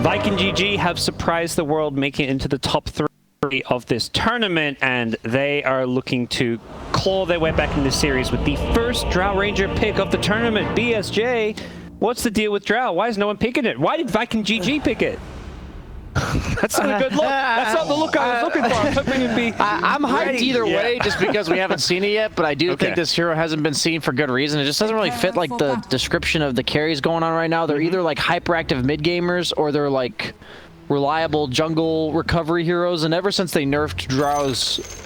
Viking GG have surprised the world, making it into the top 3 of this tournament, and they are looking to claw their way back in this series with the first Drow Ranger pick of the tournament. BSJ, what's the deal with Drow? Why is no one picking it? Why did Viking GG pick it? That's not a good look. That's not the look I was looking for. I'm hoping it'd be. I'm hyped either way, just because we haven't seen it yet. But I do think this hero hasn't been seen for good reason. It just doesn't really fit like the description of the carries going on right now. They're either like hyperactive mid gamers or they're like reliable jungle recovery heroes. And ever since they nerfed Drow's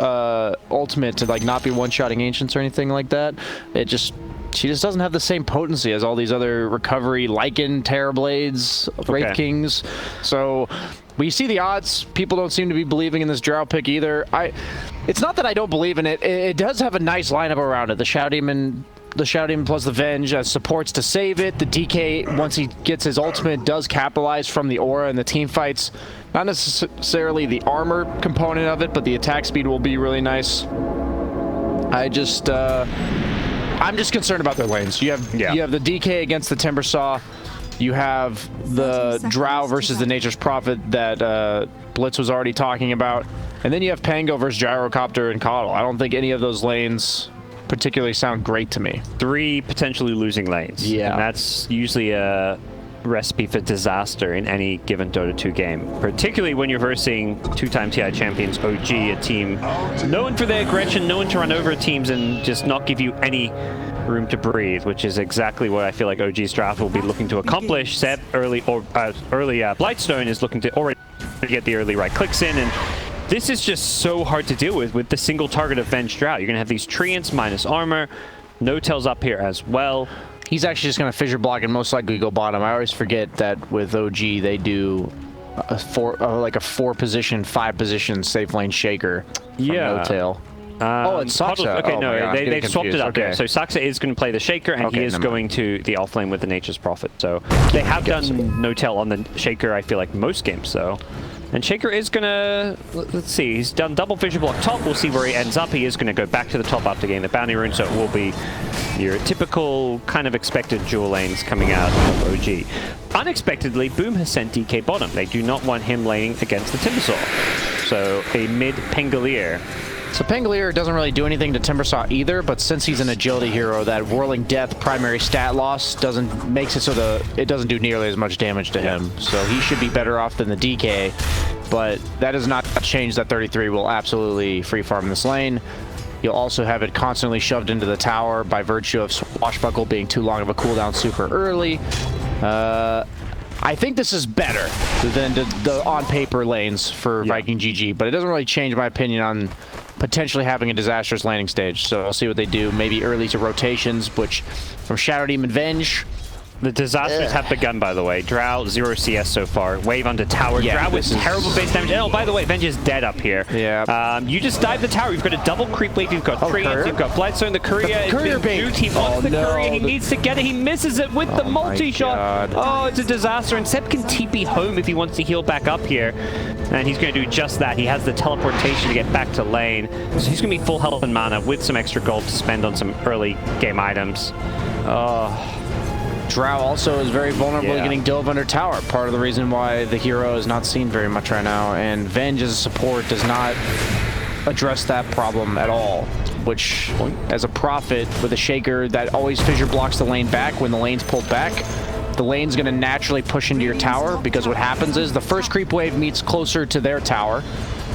ultimate to like not be one-shotting ancients or anything like that, she just doesn't have the same potency as all these other recovery Lycan, Terrorblades, Wraith Kings. So we see the odds. People don't seem to be believing in this Drow pick either. It's not that I don't believe in it. It does have a nice lineup around it. The Shadow Demon plus the Venge as supports to save it. The DK, once he gets his ultimate, does capitalize from the aura and the team fights. Not necessarily the armor component of it, but the attack speed will be really nice. I'm just concerned about their lanes. You have the DK against the Timbersaw. You have the Drow versus the Nature's Prophet that Blitz was already talking about. And then you have Pango versus Gyrocopter and Coddle. I don't think any of those lanes particularly sound great to me. 3 potentially losing lanes. Yeah. And that's usually a recipe for disaster in any given Dota 2 game, particularly when you're versing 2-time TI champions OG, a team known for their aggression, known to run over teams and just not give you any room to breathe, which is exactly what I feel like OG's draft will be looking to accomplish. Seb early Blightstone is looking to already get the early right clicks in, and this is just so hard to deal with the single target of Venge Drow. You're gonna have these Treants minus armor, No-Tails up here as well. He's actually just going to fissure block and most likely go bottom. I always forget that with OG they do like a 4-position, 5-position safe lane shaker from No-Tail. It's Saksa. Okay, no, they've swapped it up there. So Saksa is going to play the shaker, and he is going to the offlane with the Nature's Prophet. So they have done No-Tail on the shaker, I feel like, most games, though. And Shaker is going to, let's see, he's done double fissure block top. We'll see where he ends up. He is going to go back to the top after getting the bounty rune, so it will be your typical kind of expected dual lanes coming out of OG. Unexpectedly, Boom has sent DK bottom. They do not want him laning against the Timbersaw. So a mid Pangolier. So Pangolier doesn't really do anything to Timbersaw either, but since he's an agility hero, that Whirling Death primary stat loss makes it so it doesn't do nearly as much damage to him. So he should be better off than the DK, but that does not change that 33 will absolutely free farm this lane. You'll also have it constantly shoved into the tower by virtue of Swashbuckle being too long of a cooldown super early. I think this is better than the on-paper lanes for Viking GG, but it doesn't really change my opinion on potentially having a disastrous landing stage. So I'll see what they do. Maybe early to rotations, which from Shadow Demon Venge. The disasters have begun, by the way. Drow, 0 CS so far. Wave onto tower. Drow with terrible base damage. Oh, by the way, Venge is dead up here. Yeah. You just dive the tower. You've got a double creep wave. You've got Treants. You've got Blightstone. The courier is He wants the courier. He needs to get it. He misses it with the multi-shot. Oh, it's a disaster. And Seb can TP home if he wants to heal back up here. And he's going to do just that. He has the teleportation to get back to lane. So he's going to be full health and mana with some extra gold to spend on some early game items. Drow also is very vulnerable to getting dove under tower. Part of the reason why the hero is not seen very much right now. And Venge as a support does not address that problem at all. Which, as a Prophet with a shaker that always fissure blocks the lane back when the lane's pulled back, the lane's going to naturally push into your tower, because what happens is the first creep wave meets closer to their tower,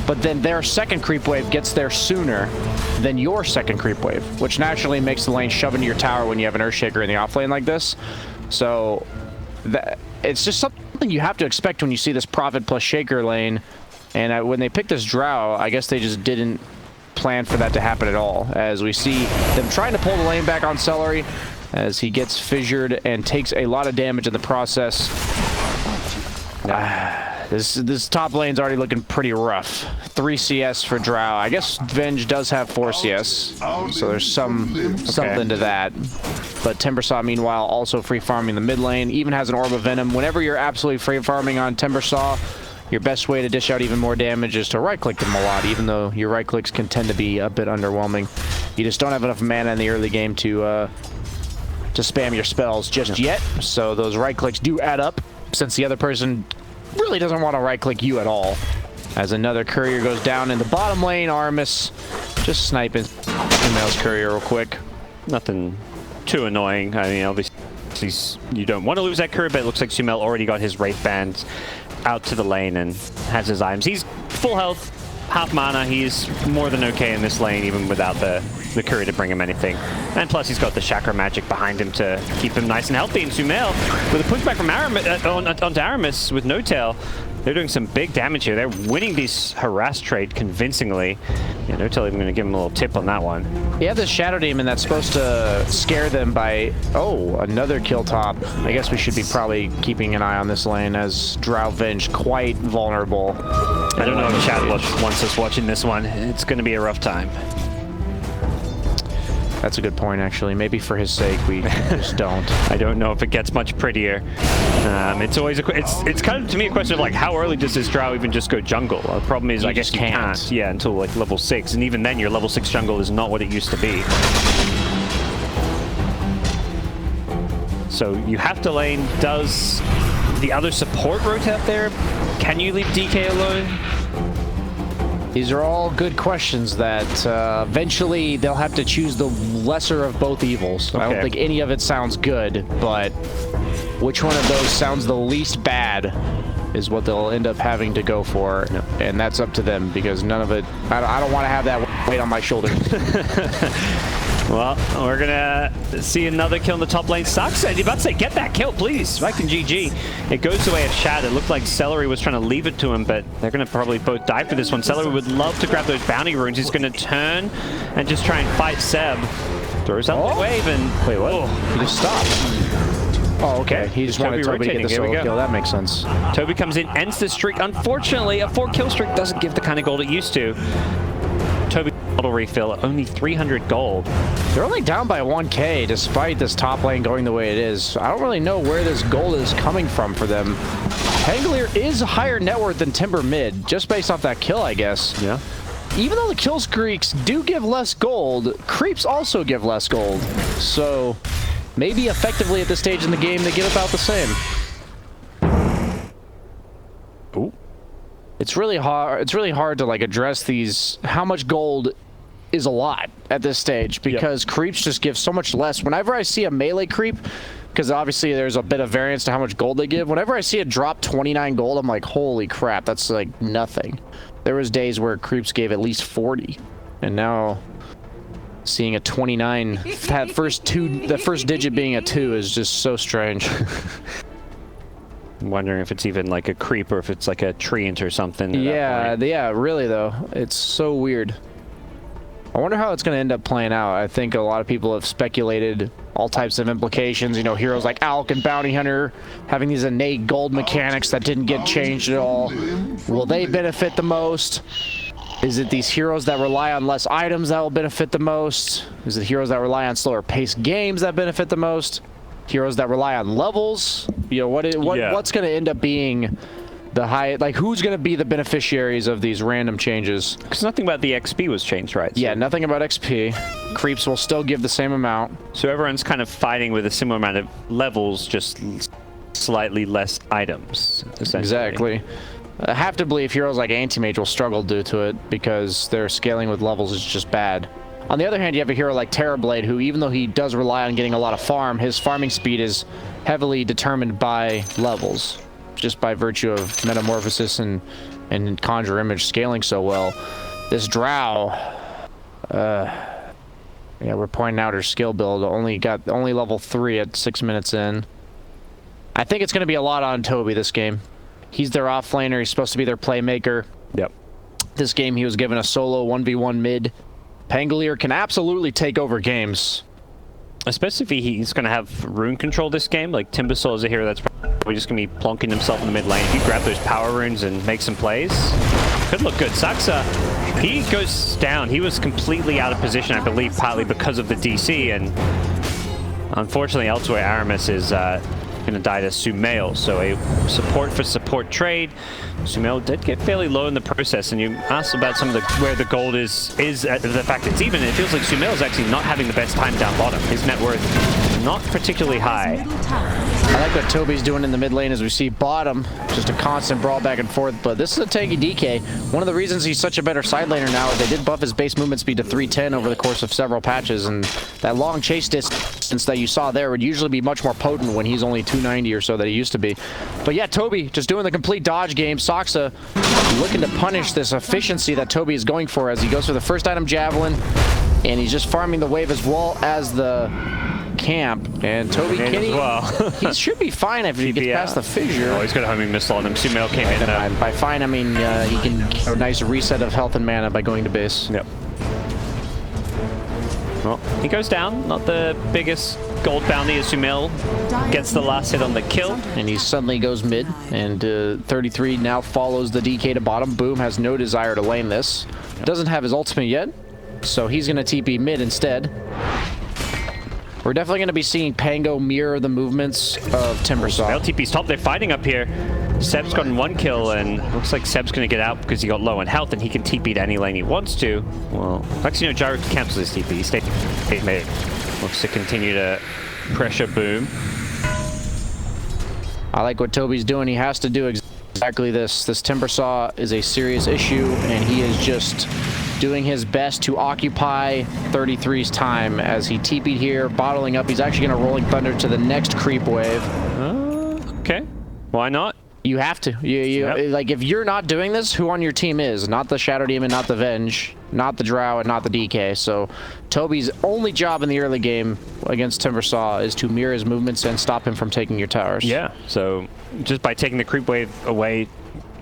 but then their second creep wave gets there sooner than your second creep wave, which naturally makes the lane shove into your tower when you have an Earthshaker in the offlane like this. So it's just something you have to expect when you see this Prophet plus Shaker lane. And when they picked this Drow, I guess they just didn't plan for that to happen at all, as we see them trying to pull the lane back on Celery as he gets fissured and takes a lot of damage in the process. This top lane's already looking pretty rough. 3 CS for Drow. I guess Venge does have 4 CS, so there's something to that. But Timbersaw, meanwhile, also free farming the mid lane. Even has an Orb of Venom. Whenever you're absolutely free farming on Timbersaw, your best way to dish out even more damage is to right-click them a lot, even though your right-clicks can tend to be a bit underwhelming. You just don't have enough mana in the early game to spam your spells just yet, so those right-clicks do add up, since the other person really doesn't want to right-click you at all. As another courier goes down in the bottom lane, Aramis just sniping Sumail's courier real quick. Nothing too annoying. I mean, obviously, you don't want to lose that courier, but it looks like Sumail already got his Wraith Bands out to the lane and has his items. He's full health, half mana. He's more than okay in this lane, even without the courier to bring him anything. And plus, he's got the Chakra magic behind him to keep him nice and healthy. And Sumail, with a pushback from onto Aramis with no tail, they're doing some big damage here. They're winning this harass trade convincingly. Yeah, no tail even going to give him a little tip on that one. You have this Shadow Demon that's supposed to scare them by... Oh, another kill top. I guess we should be probably keeping an eye on this lane as Drow Venge quite vulnerable. I don't know if Chad wants us watching this one. It's going to be a rough time. That's a good point, actually. Maybe for his sake, we just don't. I don't know if it gets much prettier. It's always it's kind of to me a question of like how early does this Drow even just go jungle? The problem is I guess you can't. Yeah, until like level 6, and even then your level 6 jungle is not what it used to be. So you have to lane. Does the other support rotate up there? Can you leave DK alone? These are all good questions that eventually they'll have to choose the lesser of both evils. Okay. I don't think any of it sounds good, but which one of those sounds the least bad is what they'll end up having to go for. No. And that's up to them because none of it, I don't want to have that weight on my shoulder. Well, we're gonna see another kill in the top lane. Sucks. You're about to say, get that kill, please. Back in GG. It goes away at Shad. It looked like Celery was trying to leave it to him, but they're gonna probably both die for this one. Celery would love to grab those bounty runes. He's gonna turn and just try and fight Seb. Throws out the wave and... Wait, what? He just stopped. Oh, okay. He just wanted Toby to get the solo kill. That makes sense. Toby comes in, ends the streak. Unfortunately, a 4-kill streak doesn't give the kind of gold it used to. Toby bottle refill, only 300 gold. They're only down by 1k despite this top lane going the way it is. I don't really know where this gold is coming from for them. Pangolier is higher net worth than Timber mid, just based off that kill, I guess. Yeah. Even though the kill streaks do give less gold, creeps also give less gold. So maybe effectively at this stage in the game, they give about the same. Ooh. It's really hard to like address these. How much gold is a lot at this stage because creeps just give so much less. Whenever I see a melee creep, because obviously there's a bit of variance to how much gold they give. Whenever I see it drop 29 gold, I'm like, holy crap, that's like nothing. There was days where creeps gave at least 40, and now seeing a 29, that the first digit being a 2 is just so strange. I'm wondering if it's even like a creep or if it's like a treant or something. Yeah, really though. It's so weird. I wonder how it's going to end up playing out. I think a lot of people have speculated all types of implications. You know, heroes like Alk and Bounty Hunter having these innate gold mechanics that didn't get changed at all. Will they benefit the most? Is it these heroes that rely on less items that will benefit the most? Is it heroes that rely on slower paced games that benefit the most? Heroes that rely on levels? You know, what's going to end up being the high, like who's going to be the beneficiaries of these random changes? Because nothing about the XP was changed, right? So yeah, nothing about XP. Creeps will still give the same amount. So everyone's kind of fighting with a similar amount of levels, just slightly less items, essentially. Exactly. I have to believe heroes like Anti-Mage will struggle due to it because their scaling with levels is just bad. On the other hand, you have a hero like Terrorblade who, even though he does rely on getting a lot of farm, his farming speed is heavily determined by levels, just by virtue of Metamorphosis and Conjure Image scaling so well. This Drow, yeah, we're pointing out her skill build, only level 3 at 6 minutes in. I think it's going to be a lot on Toby this game. He's their offlaner, he's supposed to be their playmaker. Yep. This game he was given a solo 1v1 mid. Pangolier can absolutely take over games. Especially if he's going to have rune control this game. Like Timbersaw is a hero that's probably just going to be plonking himself in the mid lane. If you grab those power runes and make some plays, could look good. Saxa, he goes down. He was completely out of position, I believe, partly because of the DC. And unfortunately, elsewhere, Aramis is going to die to Sumail. So a support for support trade. Sumail did get fairly low in the process, and you asked about some of where the gold is the fact it's even. It feels like Sumail is actually not having the best time down bottom. His net worth not particularly high. I like what Toby's doing in the mid lane as we see bottom. Just a constant brawl back and forth, but this is a tanky DK. One of the reasons he's such a better side laner now is they did buff his base movement speed to 310 over the course of several patches, and that long chase distance that you saw there would usually be much more potent when he's only 290 or so that he used to be. But yeah, Toby just doing the complete dodge game. Saksa looking to punish this efficiency that Toby is going for as he goes for the first item Javelin, and he's just farming the wave as well as the camp. And Toby Kinney, he should be fine if he gets past the fissure. Oh, he's got a homing missile on him. Sumail came in. By fine, I mean he can get a nice reset of health and mana by going to base. Yep. Well, he goes down. Not the biggest gold bounty as Sumail gets the last hit on the kill. And he suddenly goes mid, and 33 now follows the DK to bottom. Boom has no desire to lane this. Doesn't have his ultimate yet, so he's going to TP mid instead. We're definitely going to be seeing Pango mirror the movements of Timbersaw. LTP's top. They're fighting up here. Seb's gotten one kill, and looks like Seb's going to get out because he got low on health, and he can TP to any lane he wants to. Well, actually, no, Gyro cancels his TP. He stays mid. Looks to continue to pressure Boom. I like what Toby's doing. He has to do exactly this. This Timbersaw is a serious issue, and he is just doing his best to occupy 33's time as he TP'd here, bottling up. He's actually going to Rolling Thunder to the next creep wave. Okay. Why not? You have to. Like, if you're not doing this, who on your team is? Not the Shadow Demon, not the Venge, not the Drow, and not the DK. So Toby's only job in the early game against Timbersaw is to mirror his movements and stop him from taking your towers. Yeah, so just by taking the creep wave away,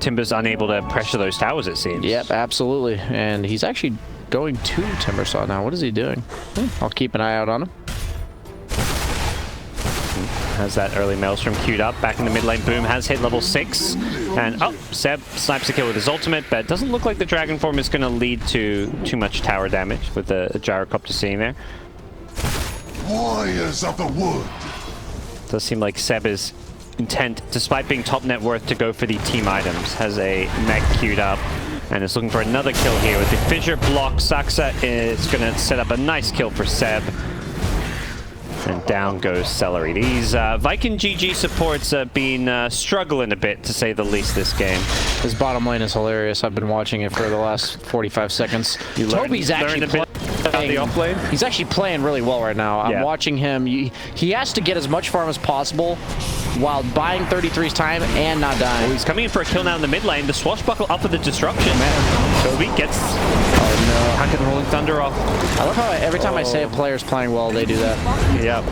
Timber's unable to pressure those towers, it seems. Yep, absolutely. And he's actually going to Timbersaw now. What is he doing? I'll keep an eye out on him. Has that early Maelstrom queued up. Back in the mid lane, Boom has hit level 6. And, Seb snipes a kill with his ultimate, but it doesn't look like the Dragon Form is going to lead to too much tower damage with the Gyrocopter seeing there. Warriors of the Wood. Does seem like Seb is intent, despite being top net worth, to go for the team items. Has a mech queued up and is looking for another kill here with the fissure block. Saksa is going to set up a nice kill for Seb. And down goes Celery. These Viking GG supports have been struggling a bit, to say the least, this game. This bottom lane is hilarious. I've been watching it for the last 45 seconds. Toby's actually playing the off lane. He's actually playing really well right now. I'm watching him. He has to get as much farm as possible while buying 33's time and not dying. Well, he's coming in for a kill now in the mid lane. The Swashbuckle up with the Disruption. Man, Toby gets the Rolling Thunder off. I love how every time I say a player's playing well, they do that. Yep.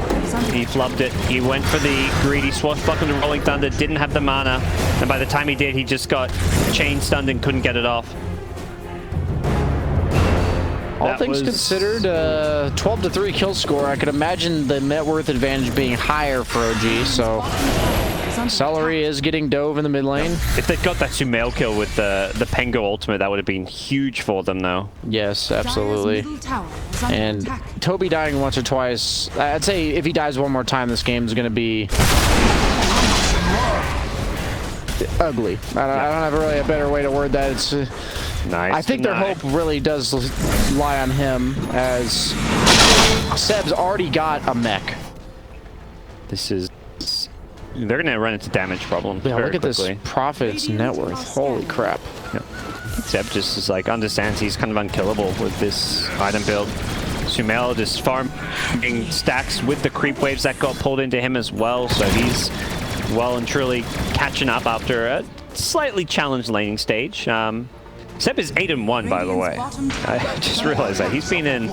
He flubbed it. He went for the greedy Swashbuckle to Rolling Thunder, didn't have the mana, and by the time he did, he just got chain stunned and couldn't get it off. All things considered, 12-3 kill score. I could imagine the net worth advantage being higher for OG, so Celery is getting dove in the mid lane. If they'd got that Sumail kill with the Pengo ultimate, that would have been huge for them, though. Yes, absolutely. And Toby dying once or twice, I'd say if he dies one more time, this game is going to be ugly. I don't have really a better way to word that. It's nice. I think their hope really does lie on him, as Seb's already got a mech. They're going to run into damage problems. Yeah, look at quickly. this Prophet's net worth. Holy crap. Yep. Seb just is like understands he's kind of unkillable with this item build. Sumail just farming stacks with the creep waves that got pulled into him as well, so he's well and truly catching up after a slightly challenged laning stage. Seb is 8-1, by the way. I just realized that. He's been in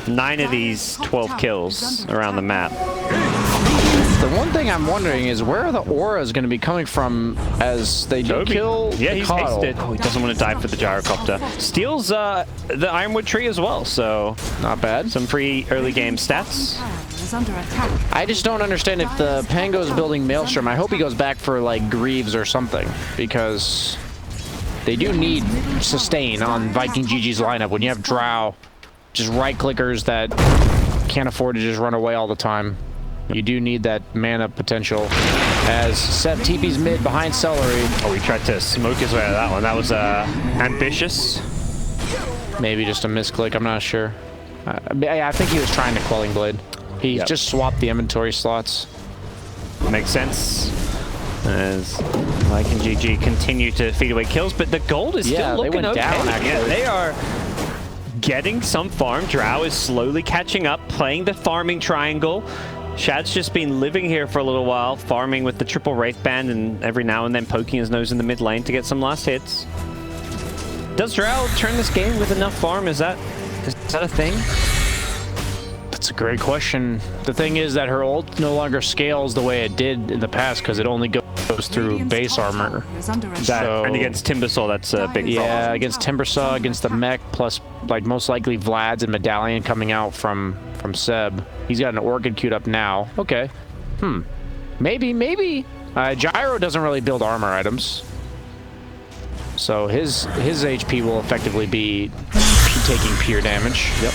9 of these 12 kills around the map. The one thing I'm wondering is where are the auras going to be coming from as they do kill the he's hasted. Oh, he doesn't want to die for the Gyrocopter. Steals the Ironwood Tree as well, so not bad. Some free early game stats. I just don't understand if the Pango's building Maelstrom. I hope he goes back for like Greaves or something, because they do need sustain on Viking GG's lineup when you have Drow, just right clickers that can't afford to just run away all the time. You do need that mana potential. As Seb TP's mid behind Celery. Oh, he tried to smoke his way out of that one. That was ambitious. Maybe just a misclick, I'm not sure. I think he was trying to Quelling Blade. He just swapped the inventory slots. Makes sense. As Viking GG continue to feed away kills, but the gold is still looking okay. Down, actually. They are getting some farm. Drow is slowly catching up, playing the farming triangle. Shad's just been living here for a little while, farming with the triple Wraith Band and every now and then poking his nose in the mid lane to get some last hits. Does Drow turn this game with enough farm? Is that a thing? That's a great question. The thing is that her ult no longer scales the way it did in the past because it only goes through base armor. And against Timbersaw, that's a big problem. Yeah, against Timbersaw, against the mech, plus like most likely Vlad's and Medallion coming out from Seb. He's got an Orchid queued up now. Okay. Maybe. Gyro doesn't really build armor items. So his HP will effectively be taking pure damage. Yep.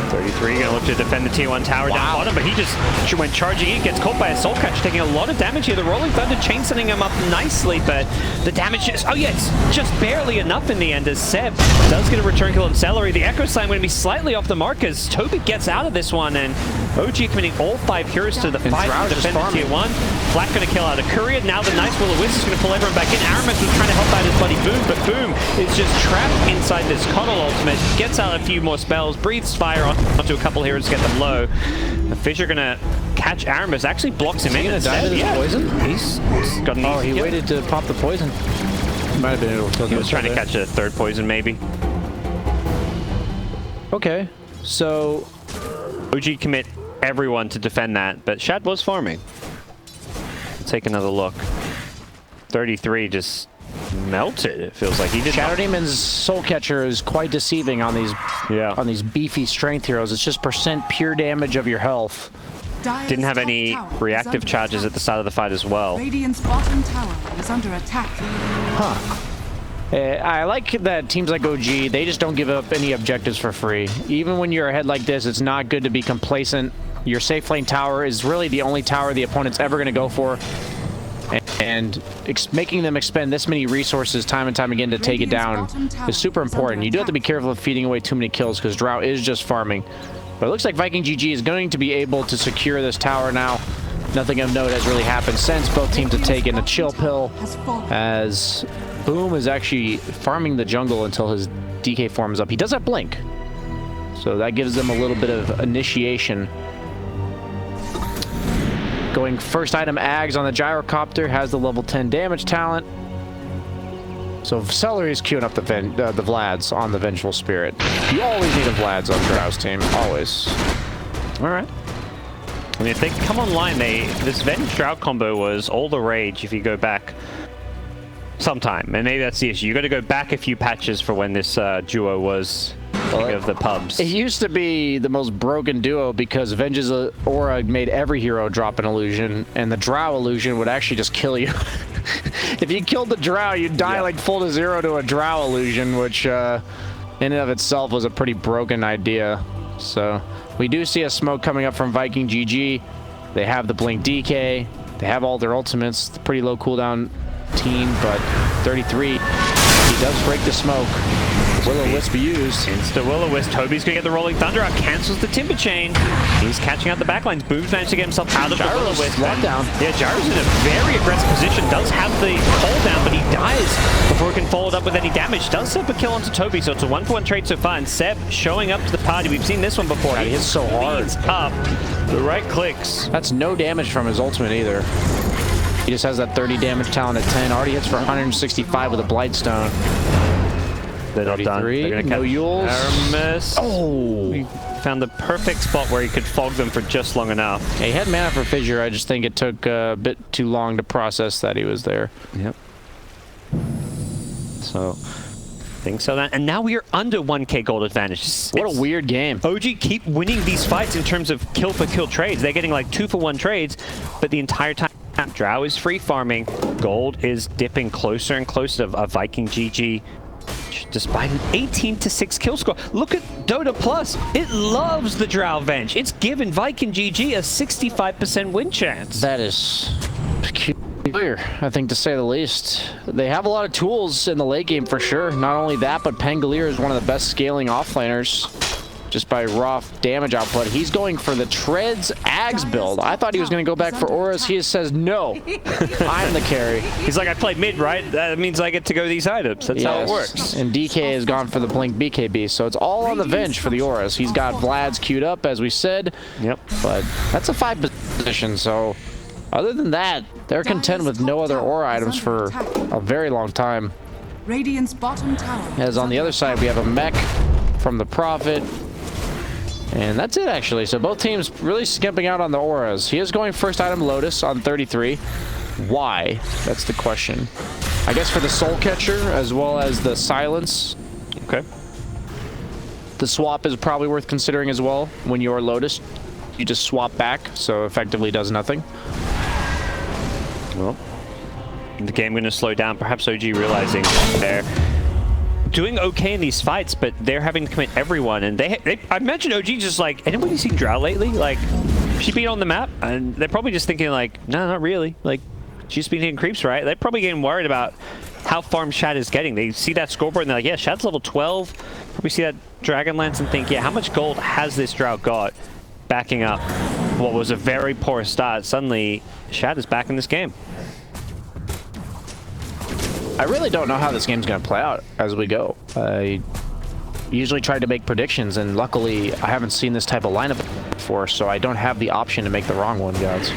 33 gonna look to defend the tier 1 tower down bottom, but he just went charging in, gets caught by a Soul Catch, taking a lot of damage here. The Rolling Thunder chain setting him up nicely, but the damage is, it's just barely enough in the end as Seb does get a return kill on Celery. The Echo Slam going to be slightly off the mark as Toby gets out of this one, and OG committing all 5 heroes to the fight to defend the tier 1. Flat going to kill out a Courier. Now the nice Will-O-Wisp is going to pull everyone back in. Aramis was trying to help out his buddy Boom, but Boom is just trapped inside this Coddle ultimate. Gets out a few more spells, breathes fire onto a couple heroes to get them low. The Fissure gonna catch Aramis, actually blocks him in. Is he gonna die to this poison? He's got an he waited to pop the poison. Might have been able to kill him. He was trying to catch a 3rd poison, maybe. Okay, so OG commit everyone to defend that, but Shad was farming. Let's take another look. 33 just melted. It feels like he did. Shadow Demon's Soul Catcher is quite deceiving on these beefy strength heroes. It's just % pure damage of your health. Didn't have any reactive charges at the start of the fight as well. Radiant's bottom tower is under attack. I like that teams like OG, they just don't give up any objectives for free. Even when you're ahead like this, it's not good to be complacent. Your safe lane tower is really the only tower the opponent's ever going to go for. And making them expend this many resources time and time again to take it down is super important. You do have to be careful of feeding away too many kills because Drow is just farming. But it looks like Viking GG is going to be able to secure this tower now. Nothing of note has really happened since both teams have taken a chill pill, as Boom is actually farming the jungle until his DK forms up. He does have Blink, so that gives them a little bit of initiation. Going first item Ags on the Gyrocopter, has the level 10 damage talent. So Celery is queuing up the Vlads on the Vengeful Spirit. You always need a Vlads on Drow's team, always. All right. I mean, if they come online, this Venge Drow combo was all the rage if you go back sometime. And maybe that's the issue. You got to go back a few patches for when this duo was of the pubs. It used to be the most broken duo because Venge's aura made every hero drop an illusion, and the Drow illusion would actually just kill you. If you killed the Drow, you'd die like full to 0 to a Drow illusion, which in and of itself was a pretty broken idea. So we do see a smoke coming up from Viking GG. They have the Blink DK. They have all their ultimates. It's a pretty low cooldown team, but 33, he does break the smoke. Will-O-Wisp used. Insta Will-O-Wisp. Toby's going to get the Rolling Thunder out. Cancels the Timber Chain. He's catching out the backlines. Boom's managed to get himself out of the Will-O-Wisp. Lockdown. Yeah, Gyro's in a very aggressive position. Does have the cooldown, but he dies before he can follow it up with any damage. Does set up a kill onto Toby, so it's a 1-for-1 trade so far. And Seb showing up to the party. We've seen this one before. He hits so hard. Up the right clicks. That's no damage from his ultimate either. He just has that 30 damage talent at 10. Already hits for 165 with a Blightstone. They're not done. They're gonna no Yules. Aramis. Oh! He found the perfect spot where he could fog them for just long enough. Yeah, he had mana for Fissure. I just think it took a bit too long to process that he was there. Yep. So, think so. And now we are under 1k gold advantage. What a weird game. OG keep winning these fights in terms of kill-for-kill trades. They're getting like 2-for-1 trades, but the entire time Drow is free farming. Gold is dipping closer and closer to a Viking GG. Despite an 18-6 kill score. Look at Dota Plus. It loves the Drow Venge. It's given Viking GG a 65% win chance. That is peculiar, I think, to say the least. They have a lot of tools in the late game for sure. Not only that, but Pangolier is one of the best scaling offlaners. just by raw damage output. He's going for the Treads Ags build. I thought he was going to go back for auras. He says, no, I'm the carry. He's like, I play mid, right? That means I get to go these items. That's how it works. And DK has gone for the Blink BKB, so it's all on the Venge for the auras. He's got Vlad's queued up, as we said. Yep. But that's a 5 position, so other than that, they're content with no other aura items for a very long time. Radiant's bottom tower. As on the other side, we have a mech from the Prophet. And that's it, actually. So both teams really skimping out on the auras. He is going first item Lotus on 33. Why? That's the question. I guess for the Soul Catcher, as well as the Silence. Okay. The swap is probably worth considering as well. When you're Lotus, you just swap back, so effectively does nothing. Well, the game going to slow down. Perhaps OG realizing they're doing okay in these fights, but they're having to commit everyone. And I mentioned OG just like, anybody seen Drow lately? Like, she been on the map, and they're probably just thinking like, no, not really. Like, she's been hitting creeps, right? They're probably getting worried about how farm Shad is getting. They see that scoreboard and they're like, yeah, Shad's level 12. Probably see that Dragonlance and think, yeah, how much gold has this Drow got backing up what was a very poor start? Suddenly, Shad is back in this game. I really don't know how this game's going to play out as we go. I usually try to make predictions, and luckily I haven't seen this type of lineup before, so I don't have the option to make the wrong one, guys.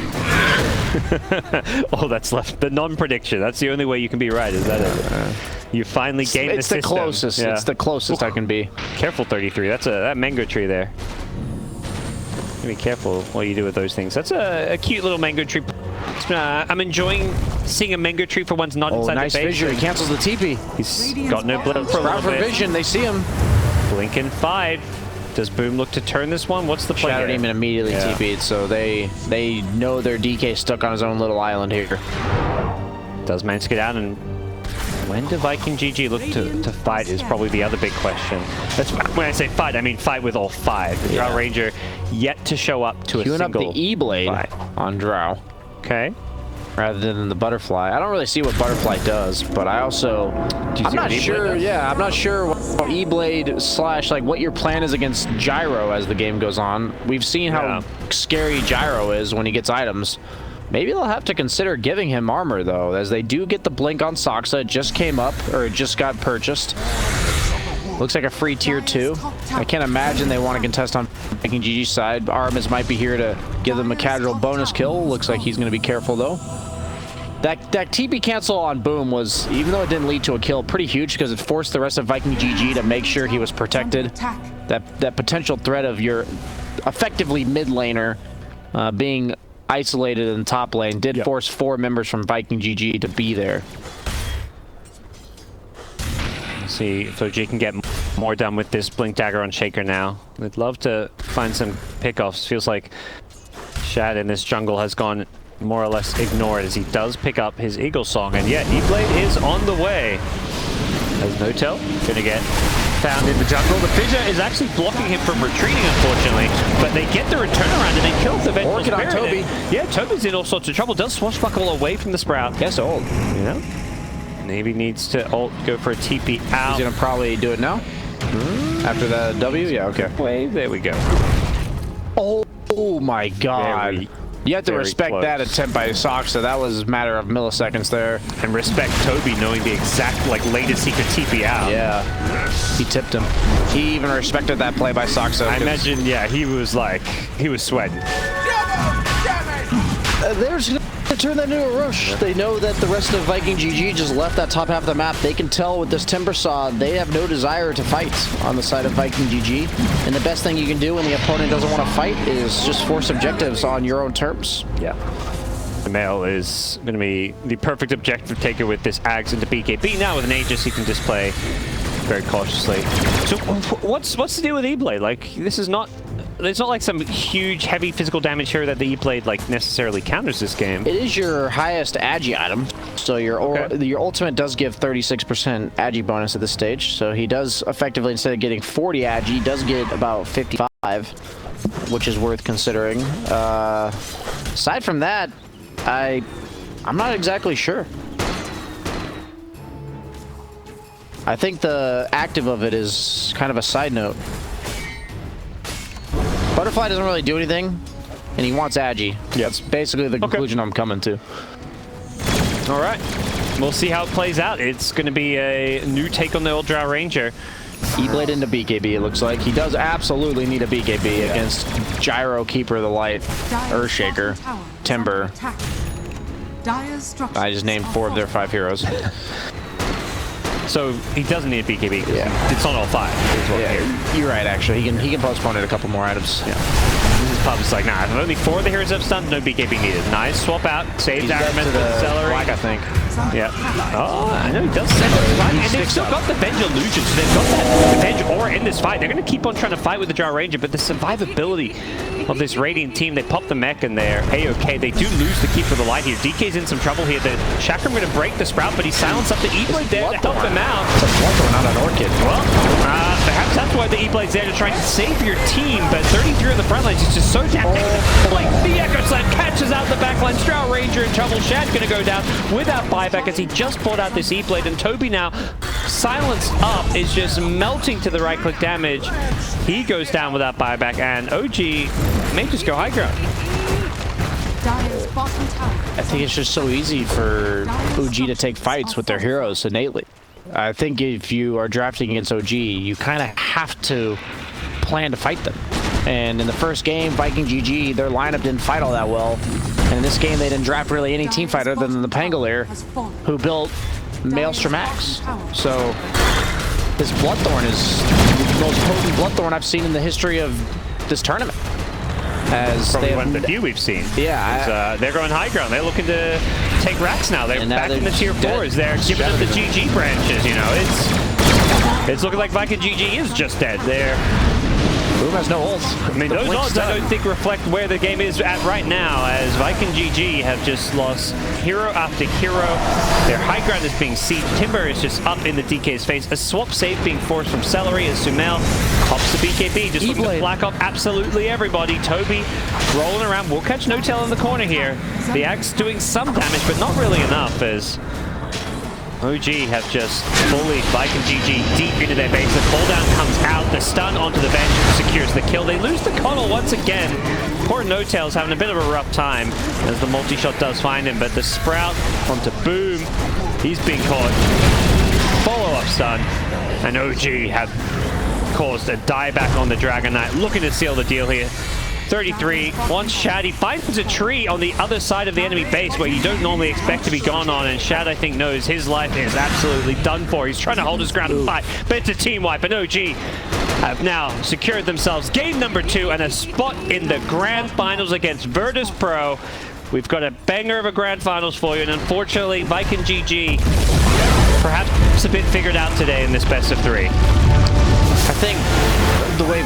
Oh, that's left. The non-prediction. That's the only way you can be right, is that it? You finally gained the system. It's the closest. Yeah. It's the closest I can be. Careful, 33. That's that mango tree there. Be careful what you do with those things. That's a cute little mango tree. I'm enjoying seeing a mango tree for one's not inside nice the base. Vision. He cancels the TP. He's got no blood for a little bit. Vision. They see him. Blink and 5. Does Boom look to turn this one? What's the play? Shadow Demon immediately TP'd, so they know their DK stuck on his own little island here. Does manage to get out, and when do Viking GG look to fight is probably the other big question. That's when I say fight, I mean fight with all 5. The Drow Ranger yet to show up to a single up the E-Blade on Drow. Okay. Rather than the Butterfly. I don't really see what Butterfly does, but I also... I'm not sure, I'm not sure what E-Blade slash, like, what your plan is against Gyro as the game goes on. We've seen how scary Gyro is when he gets items. Maybe they'll have to consider giving him armor, though, as they do get the Blink on Soxa. It just came up, or it just got purchased. Looks like a free tier 2. I can't imagine they want to contest on Viking GG's side. Aramis might be here to give them a casual bonus kill. Looks like he's going to be careful, though. That TP cancel on Boom was, even though it didn't lead to a kill, pretty huge because it forced the rest of Viking GG to make sure he was protected. That potential threat of your effectively mid laner being isolated in the top lane did force 4 members from Viking GG to be there. Let's see if OG can get more done with this Blink Dagger on Shaker now. We'd love to find some pickoffs. Feels like Shad in this jungle has gone more or less ignored as he does pick up his Eagle Song. And yet, E-Blade is on the way. As Notel gonna get found in the jungle. The Fissure is actually blocking him from retreating, unfortunately. But they get the return around and they kill the Vengeful Spirit. Toby. Yeah, Toby's in all sorts of trouble. Does swashbuckle away from the Sprout. Yes, ult. Yeah. Maybe needs to ult, go for a TP out. He's gonna probably do it now. After the W? Yeah, okay. Wave, there we go. Oh my god. You have to respect that attempt by Soxa. That was a matter of milliseconds there. And respect Toby knowing the exact latest he could TP out. Yeah. He tipped him. He even respected that play by Soxa. I imagine, he was sweating. There's going to turn that into a rush. They know that the rest of Viking GG just left that top half of the map. They can tell with this Timbersaw, they have no desire to fight on the side of Viking GG. And the best thing you can do when the opponent doesn't want to fight is just force objectives on your own terms. Yeah. The male is going to be the perfect objective taker with this Ags into BKB. Now with an Aegis, he can display very cautiously. So what's the deal with E-Blade? Like, this is not... It's not like some huge, heavy physical damage here that the E-Blade necessarily counters this game. It is your highest Agi item, so your ultimate does give 36% Agi bonus at this stage. So he does effectively, instead of getting 40 Agi, does get about 55, which is worth considering. Aside from that, I'm not exactly sure. I think the active of it is kind of a side note. Butterfly doesn't really do anything, and he wants Agi. That's basically the conclusion I'm coming to. All right. We'll see how it plays out. It's going to be a new take on the old Drow Ranger. E-Blade into BKB, it looks like. He does absolutely need a BKB against Gyro, Keeper of the Light, Earthshaker, Timber. I just named 4 of their 5 heroes. So he doesn't need a BKB. Yeah. It's on all 5. Yeah, you're right, actually. He can postpone it a couple more items. Yeah. This pub is like, nah, if only 4 of the heroes have stunned, no BKB needed. Nice. Swap out. Saves Aramis with Celery. Black, I think. Yeah. Oh, I know he does send it right. And they've still got the Venge illusion, so they've got that Venge aura in this fight. They're going to keep on trying to fight with the Drow Ranger, but the survivability of this Radiant team, they pop the mech and they're A-okay. They do lose the Keeper of the Light here. DK's in some trouble here. The Chakram going to break the Sprout, but he silenced up the E-Blade there to help him out. It's a Bloodthorn, not an Orchid. Well, perhaps that's why the E-Blade's there to try and save your team, but 33 on the front lines is just so damn like the Echo Slam catches out the back line. Drow Ranger in trouble. Shad going to go down without buyback as he just pulled out this E-Blade, and Toby now silenced up is just melting to the right-click damage. He goes down without buyback, and OG may just go high ground. I think it's just so easy for OG to take fights with their heroes innately. I think if you are drafting against OG, you kind of have to plan to fight them. And in the first game, Viking GG, their lineup didn't fight all that well. And in this game, they didn't draft really any team fighter other than the Pangolier, who built Maelstrom Max. So this Bloodthorn is the most potent Bloodthorn I've seen in the history of this tournament. As probably one of the few we've seen. Yeah. They're going high ground. They're looking to take racks now. They're back in the tier 4s. They're giving up the GG branches, you know. It's looking like Viking GG is just dead. Boom has no ults. I mean, those ults I don't think reflect where the game is at right now, as Viking GG have just lost hero after hero. Their high ground is being sieged. Timber is just up in the DK's face. A swap save being forced from Celery as Sumail pops the BKB, just looking to black up absolutely everybody. Toby rolling around. We'll catch No Tail in the corner here. The Axe doing some damage, but not really enough, as OG have just bullied Viking GG deep into their base. The cooldown comes out, the stun onto the bench secures the kill. They lose the Connell once again. Poor No Tail's having a bit of a rough time as the multi-shot does find him, but the Sprout onto Boom. He's being caught. Follow-up stun, and OG have caused a dieback on the Dragon Knight, looking to seal the deal here. 33, wants Shad. He finds a tree on the other side of the enemy base where you don't normally expect to be gone on, and Shad, I think, knows his life is absolutely done for. He's trying to hold his ground and fight, but it's a team wipe, and OG have now secured themselves game number 2 and a spot in the Grand Finals against Virtus Pro. We've got a banger of a Grand Finals for you, and unfortunately, Viking GG perhaps a bit figured out today in this best of 3. I think the way